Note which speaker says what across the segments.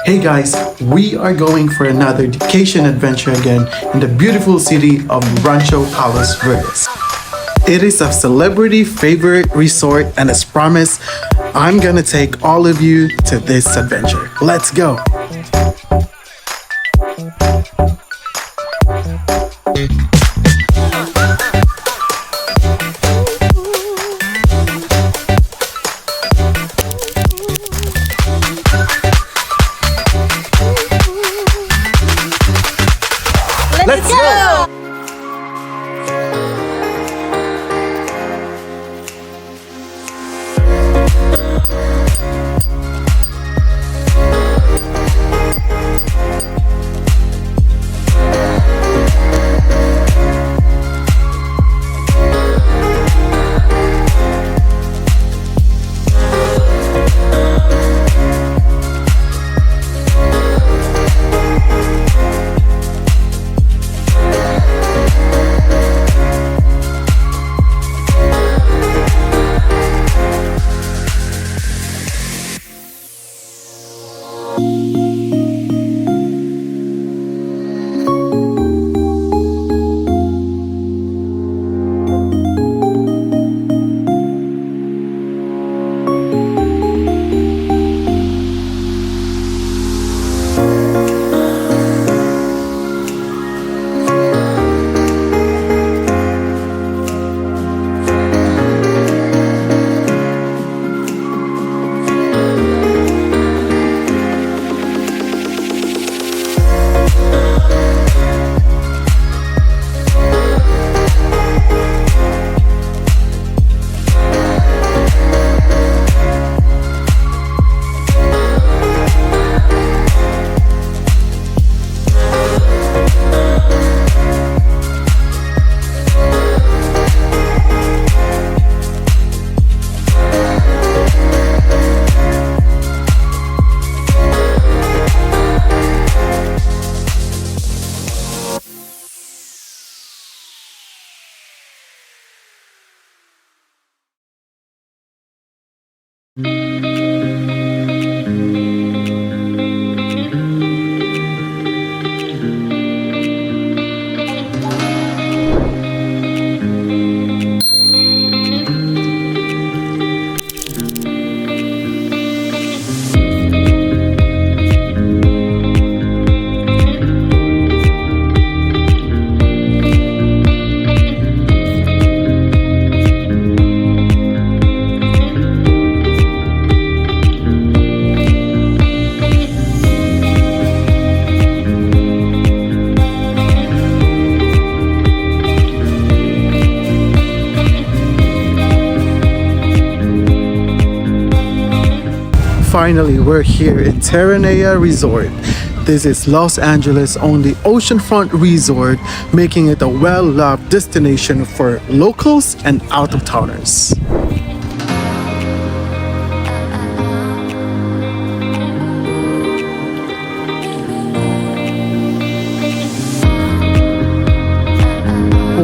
Speaker 1: Hey guys, we are going for another DeeCation adventure again in the beautiful city of Rancho Palos Verdes. It is a celebrity favorite resort, and as promised, I'm gonna take all of you to this adventure. Let's go! Let's go! Finally, we're here in Terranea Resort. This is Los Angeles' only oceanfront resort, making it a well-loved destination for locals and out-of-towners.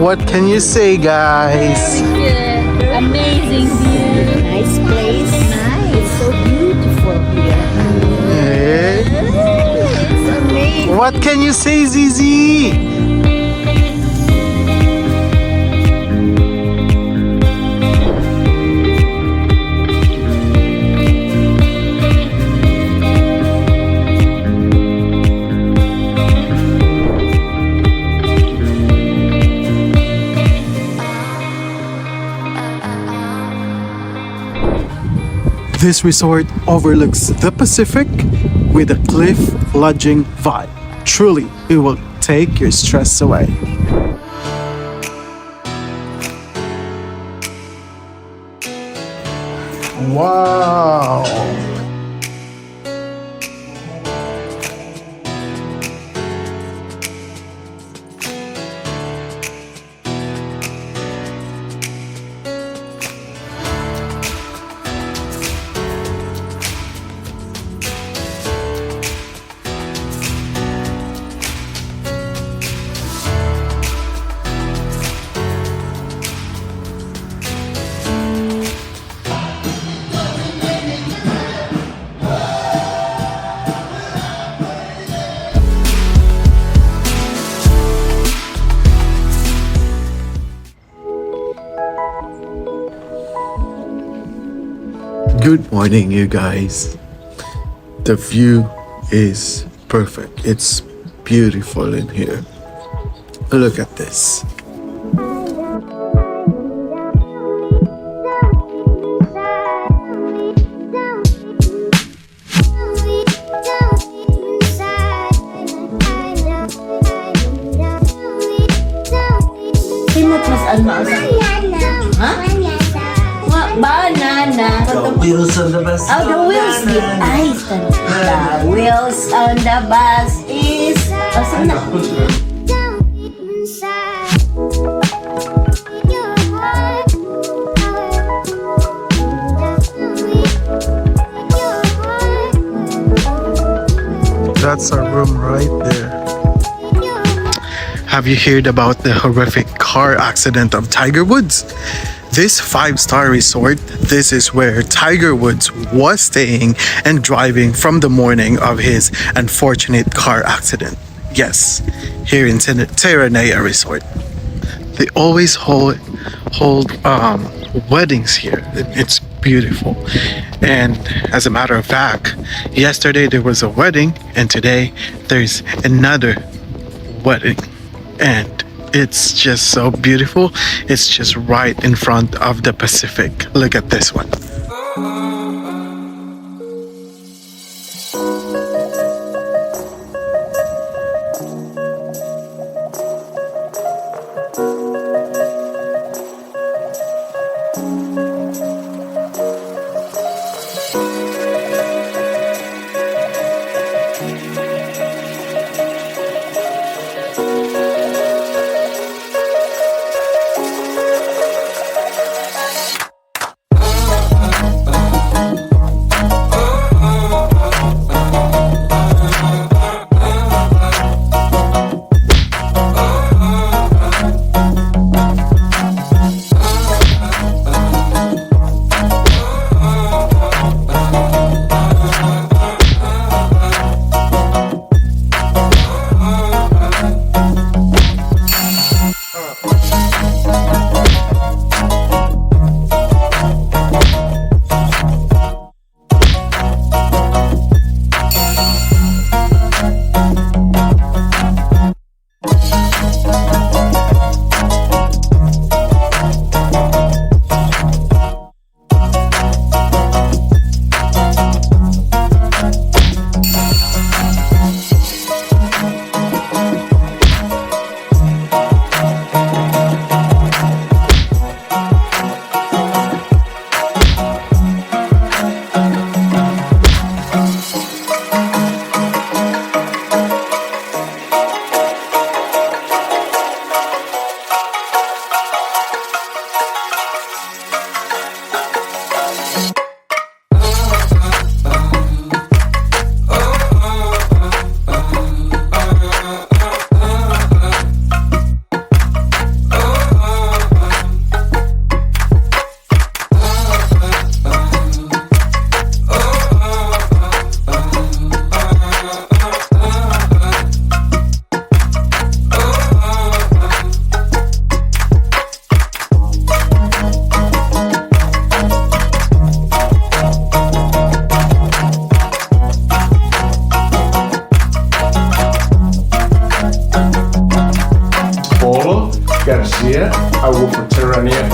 Speaker 1: What can you say, guys?
Speaker 2: Amazing view. Nice place. Nice. It's so beautiful here.
Speaker 1: Hey.
Speaker 2: It's amazing.
Speaker 1: What can you say, Zizi? This resort overlooks the Pacific with a cliff lodging vibe. Truly, it will take your stress away. Wow! Good morning, you guys. The view is perfect. It's beautiful in here. Look at this.
Speaker 2: Simot mas ha? Banana.
Speaker 3: The wheels on the bus.
Speaker 2: Oh, the wheels. The wheels on the bus is. Oh, sige na.
Speaker 1: That's our room right there. Have you heard about the horrific car accident of Tiger Woods? This 5-star resort, this is where Tiger Woods was staying and driving from the morning of his unfortunate car accident. Yes, here in Terranea Resort. They always hold weddings here. It's beautiful. And as a matter of fact, yesterday there was a wedding and today there's another wedding. And it's just so beautiful. It's just right in front of the Pacific. Look at this one.
Speaker 4: I work for Terranea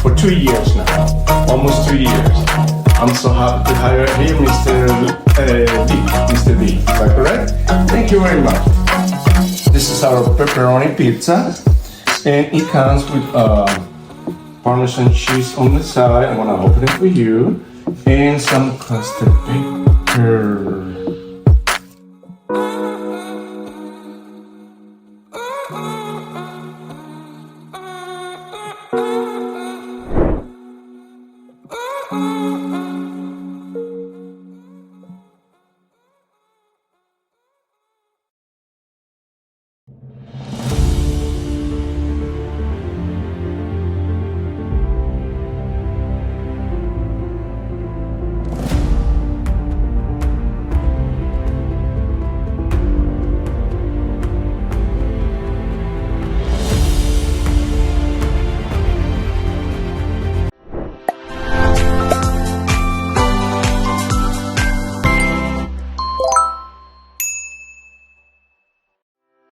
Speaker 4: for 2 years now, almost 2 years. I'm so happy to hire him, Mr. D. Is that correct? Thank you very much. This is our pepperoni pizza, and it comes with Parmesan cheese on the side. I'm gonna open it for you, and some custard paper.